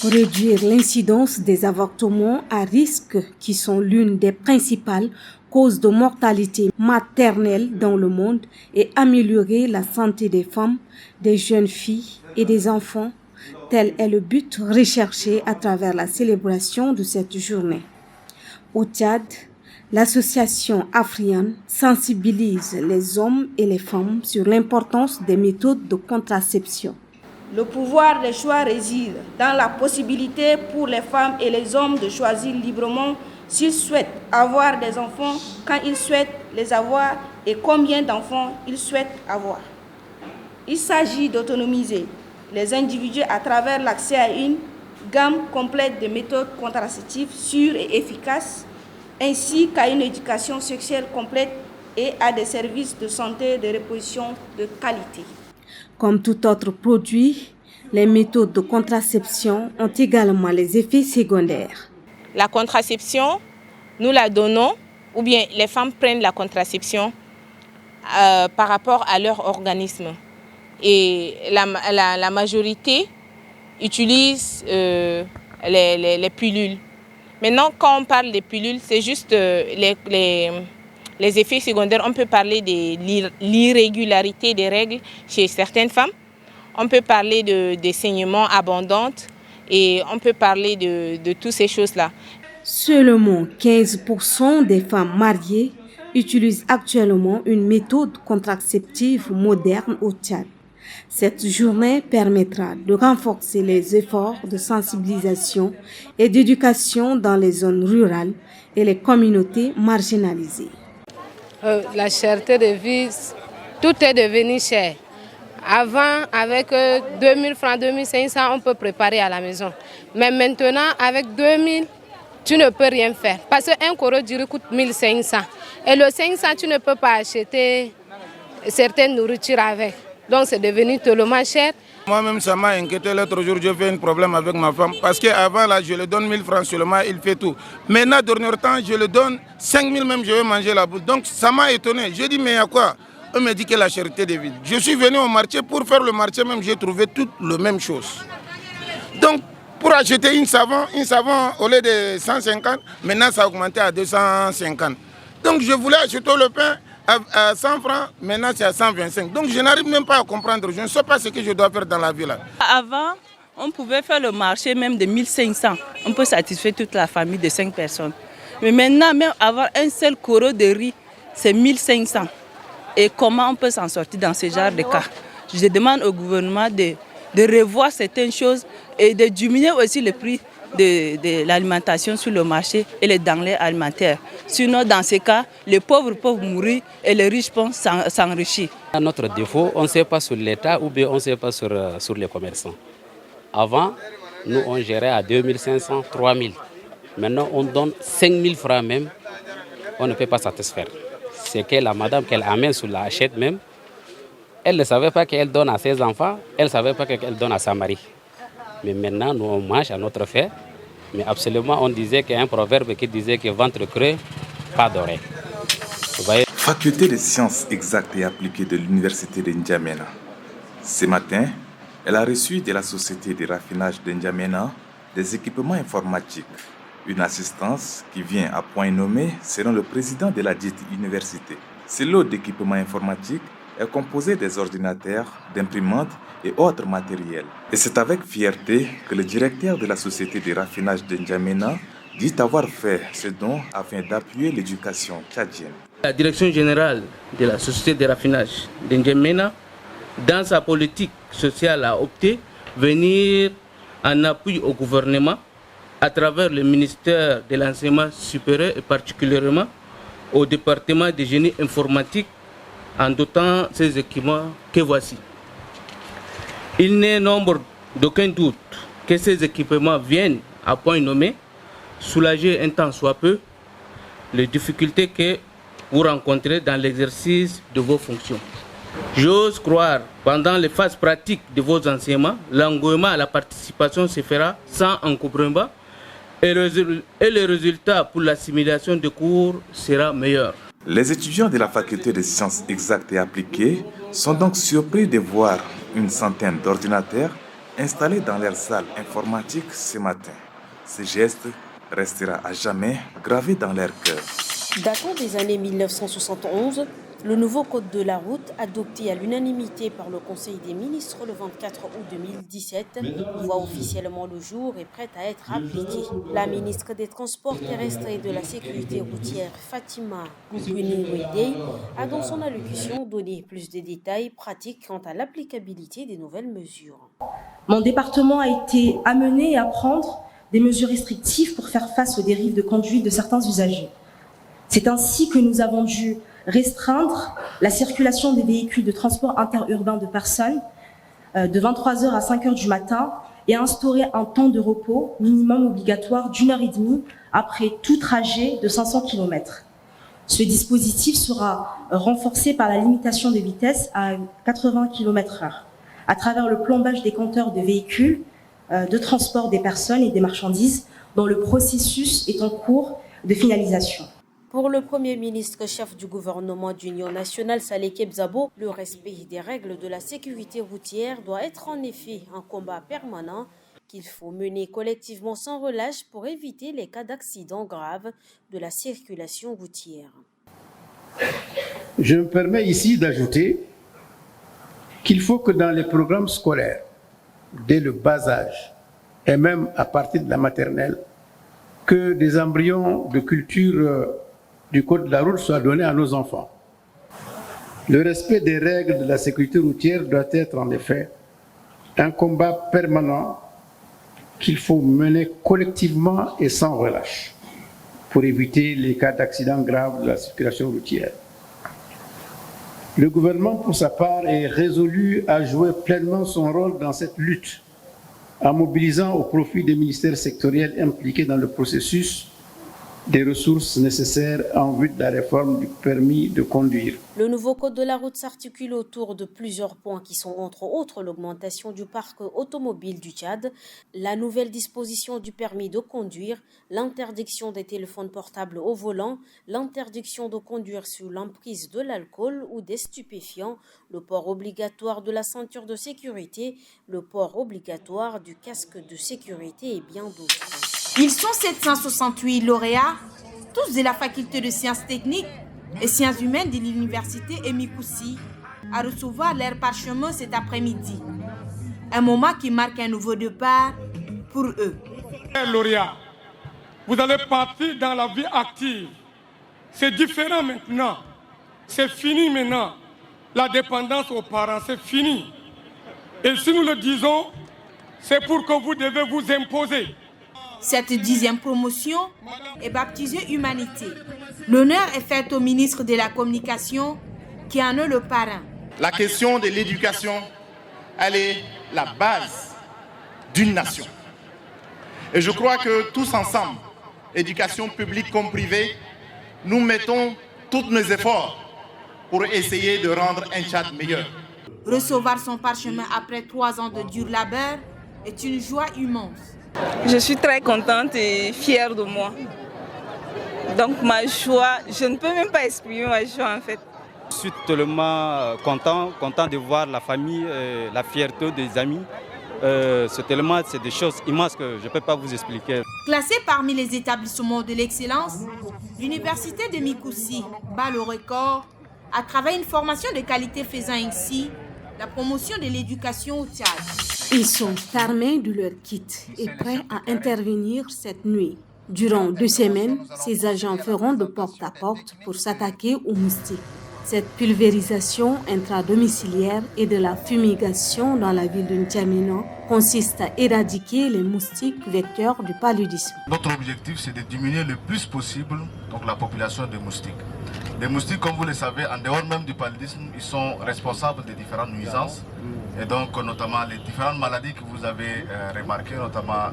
Réduire l'incidence des avortements à risque qui sont l'une des principales causes de mortalité maternelle dans le monde et améliorer la santé des femmes, des jeunes filles et des enfants, tel est le but recherché à travers la célébration de cette journée. Au Tchad, l'association Afriane sensibilise les hommes et les femmes sur l'importance des méthodes de contraception. Le pouvoir des choix réside dans la possibilité pour les femmes et les hommes de choisir librement s'ils souhaitent avoir des enfants, quand ils souhaitent les avoir et combien d'enfants ils souhaitent avoir. Il s'agit d'autonomiser les individus à travers l'accès à une gamme complète de méthodes contraceptives sûres et efficaces, ainsi qu'à une éducation sexuelle complète et à des services de santé et de reproduction de qualité. Comme tout autre produit, les méthodes de contraception ont également les effets secondaires. La contraception, nous la donnons, ou bien les femmes prennent la contraception par rapport à leur organisme. Et la majorité utilise les pilules. Maintenant, quand on parle des pilules, c'est juste les effets secondaires. On peut parler de l'irrégularité des règles chez certaines femmes. On peut parler des saignements abondants et on peut parler de toutes ces choses-là. Seulement 15% des femmes mariées utilisent actuellement une méthode contraceptive moderne au Tchad. Cette journée permettra de renforcer les efforts de sensibilisation et d'éducation dans les zones rurales et les communautés marginalisées. La cherté de vie, tout est devenu cher. Avant, avec 2000 francs, 2500, on peut préparer à la maison. Mais maintenant, avec 2000, tu ne peux rien faire. Parce qu'un koro diri coûte 1500. Et le 500, tu ne peux pas acheter certaines nourritures avec. Donc c'est devenu tellement cher. Moi-même, ça m'a inquiété. L'autre jour, j'ai fait un problème avec ma femme. Parce qu'avant, là, je lui donne 1000 francs seulement, il fait tout. Maintenant, dernier temps, je lui donne 5000 même, je vais manger la boule. Donc ça m'a étonné. J'ai dit, mais il y a quoi? On me dit que la charité des villes. Je suis venu au marché, pour faire le marché même, j'ai trouvé toutes les mêmes choses. Donc, pour acheter une savon au lieu de 150, maintenant ça a augmenté à 250. Donc je voulais acheter le pain à 100 francs, maintenant c'est à 125. Donc je n'arrive même pas à comprendre, je ne sais pas ce que je dois faire dans la vie là. Avant, on pouvait faire le marché même de 1500. On peut satisfaire toute la famille de 5 personnes. Mais maintenant, même avoir un seul koro de riz, c'est 1500. Et comment on peut s'en sortir dans ce genre de cas? Je demande au gouvernement de revoir certaines choses et de diminuer aussi le prix de l'alimentation sur le marché et les denrées alimentaires. Sinon, dans ces cas, les pauvres peuvent mourir et les riches peuvent s'enrichir. Notre défaut, on ne sait pas sur l'État ou bien on ne sait pas sur les commerçants. Avant, nous on gérait à 2500, 3000. Maintenant, on donne 5000 francs même, on ne peut pas satisfaire. C'est que la madame qu'elle amène sur la achète même, elle ne savait pas qu'elle donne à ses enfants, elle ne savait pas qu'elle donne à sa mari. Mais maintenant, nous, on mange à notre fait. Mais absolument, on disait qu'il y a un proverbe qui disait que ventre creux, pas d'oreille. Faculté des sciences exactes et appliquées de l'université de N'Djamena. Ce matin, elle a reçu de la société de raffinage de N'Djamena des équipements informatiques. Une assistance qui vient à point nommé selon le président de la dite université. Ce lot d'équipements informatiques est composé des ordinateurs, d'imprimantes et autres matériels. Et c'est avec fierté que le directeur de la société de raffinage de N'Djamena dit avoir fait ce don afin d'appuyer l'éducation tchadienne. La direction générale de la société de raffinage de N'Djamena, dans sa politique sociale, a opté venir en appui au gouvernement à travers le ministère de l'enseignement supérieur et particulièrement au département de génie informatique en dotant ces équipements que voici. Il n'est nombre d'aucun doute que ces équipements viennent à point nommé soulager un temps soit peu les difficultés que vous rencontrez dans l'exercice de vos fonctions. J'ose croire, pendant les phases pratiques de vos enseignements, l'engouement à la participation se fera sans encombrement et le résultat pour l'assimilation des cours sera meilleur. Les étudiants de la faculté des sciences exactes et appliquées sont donc surpris de voir une centaine d'ordinateurs installés dans leur salle informatique ce matin. Ce geste restera à jamais gravé dans leur cœur. Datant des années 1971, le nouveau code de la route, adopté à l'unanimité par le Conseil des ministres le 24 août 2017, voit officiellement le jour et prête à être appliqué. La ministre des Transports terrestres et de la Sécurité routière, Fatima Gougouni-Ouidei, a dans son allocution donné plus de détails pratiques quant à l'applicabilité des nouvelles mesures. Mon département a été amené à prendre des mesures restrictives pour faire face aux dérives de conduite de certains usagers. C'est ainsi que nous avons dû restreindre la circulation des véhicules de transport interurbain de personnes de 23h à 5h du matin et instaurer un temps de repos minimum obligatoire d'1h30 après tout trajet de 500 km. Ce dispositif sera renforcé par la limitation de vitesse à 80 km/h à travers le plombage des compteurs de véhicules de transport des personnes et des marchandises dont le processus est en cours de finalisation. Pour le Premier ministre chef du gouvernement d'Union nationale, Saleh Kebzabo, le respect des règles de la sécurité routière doit être en effet un combat permanent qu'il faut mener collectivement sans relâche pour éviter les cas d'accidents graves de la circulation routière. Je me permets ici d'ajouter qu'il faut que dans les programmes scolaires, dès le bas âge et même à partir de la maternelle, que des embryons de culture du code de la route soient donnés à nos enfants. Le respect des règles de la sécurité routière doit être en effet un combat permanent qu'il faut mener collectivement et sans relâche pour éviter les cas d'accidents graves de la circulation routière. Le gouvernement, pour sa part, est résolu à jouer pleinement son rôle dans cette lutte, en mobilisant au profit des ministères sectoriels impliqués dans le processus des ressources nécessaires en vue de la réforme du permis de conduire. Le nouveau code de la route s'articule autour de plusieurs points qui sont entre autres l'augmentation du parc automobile du Tchad, la nouvelle disposition du permis de conduire, l'interdiction des téléphones portables au volant, l'interdiction de conduire sous l'emprise de l'alcool ou des stupéfiants, le port obligatoire de la ceinture de sécurité, le port obligatoire du casque de sécurité et bien d'autres. Ils sont 768 lauréats, tous de la faculté de sciences techniques et sciences humaines de l'université Emikoussi, à recevoir leur parchemin cet après-midi. Un moment qui marque un nouveau départ pour eux. Lauréats, vous allez partir dans la vie active. C'est différent maintenant. C'est fini maintenant. La dépendance aux parents, c'est fini. Et si nous le disons, c'est pour que vous devez vous imposer. Cette 10e promotion est baptisée Humanité. L'honneur est fait au ministre de la Communication qui en est le parrain. La question de l'éducation, elle est la base d'une nation. Et je crois que tous ensemble, éducation publique comme privée, nous mettons tous nos efforts pour essayer de rendre un Tchad meilleur. Recevoir son parchemin après 3 ans de dur labeur est une joie immense. Je suis très contente et fière de moi. Donc ma joie, je ne peux même pas exprimer ma joie en fait. Je suis tellement content de voir la famille, la fierté des amis. C'est des choses immenses que je ne peux pas vous expliquer. Classée parmi les établissements de l'excellence, l'université de Mikoussi bat le record à travers une formation de qualité faisant ainsi la promotion de l'éducation au Tchad. Ils sont armés de leur kit et prêts à intervenir cette nuit. Durant 2 semaines, ces agents feront de porte à porte pour s'attaquer aux moustiques. Cette pulvérisation intradomiciliaire et de la fumigation dans la ville de N'Djamena consiste à éradiquer les moustiques vecteurs du paludisme. Notre objectif, c'est de diminuer le plus possible donc, la population de moustiques. Les moustiques, comme vous le savez, en dehors même du paludisme, ils sont responsables de différentes nuisances. Et donc, notamment les différentes maladies que vous avez remarquées, notamment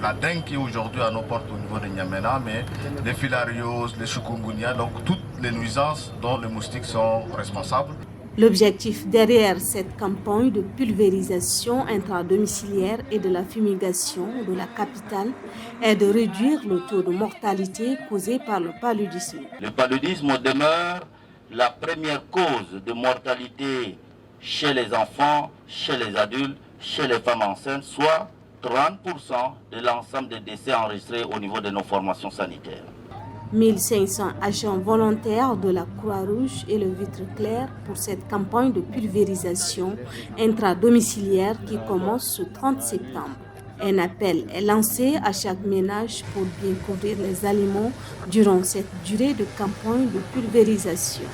la dengue qui est aujourd'hui à nos portes au niveau de N'Djamena, mais les filarioses, les chikungunya, donc toutes les nuisances dont les moustiques sont responsables. L'objectif derrière cette campagne de pulvérisation intradomiciliaire et de la fumigation de la capitale est de réduire le taux de mortalité causé par le paludisme. Le paludisme demeure la première cause de mortalité chez les enfants, chez les adultes chez les femmes enceintes, soit 30% de l'ensemble des décès enregistrés au niveau de nos formations sanitaires. 1500 agents volontaires de la Croix-Rouge et le Vitre Clair pour cette campagne de pulvérisation intradomiciliaire qui commence ce 30 septembre. Un appel est lancé à chaque ménage pour bien couvrir les aliments durant cette durée de campagne de pulvérisation.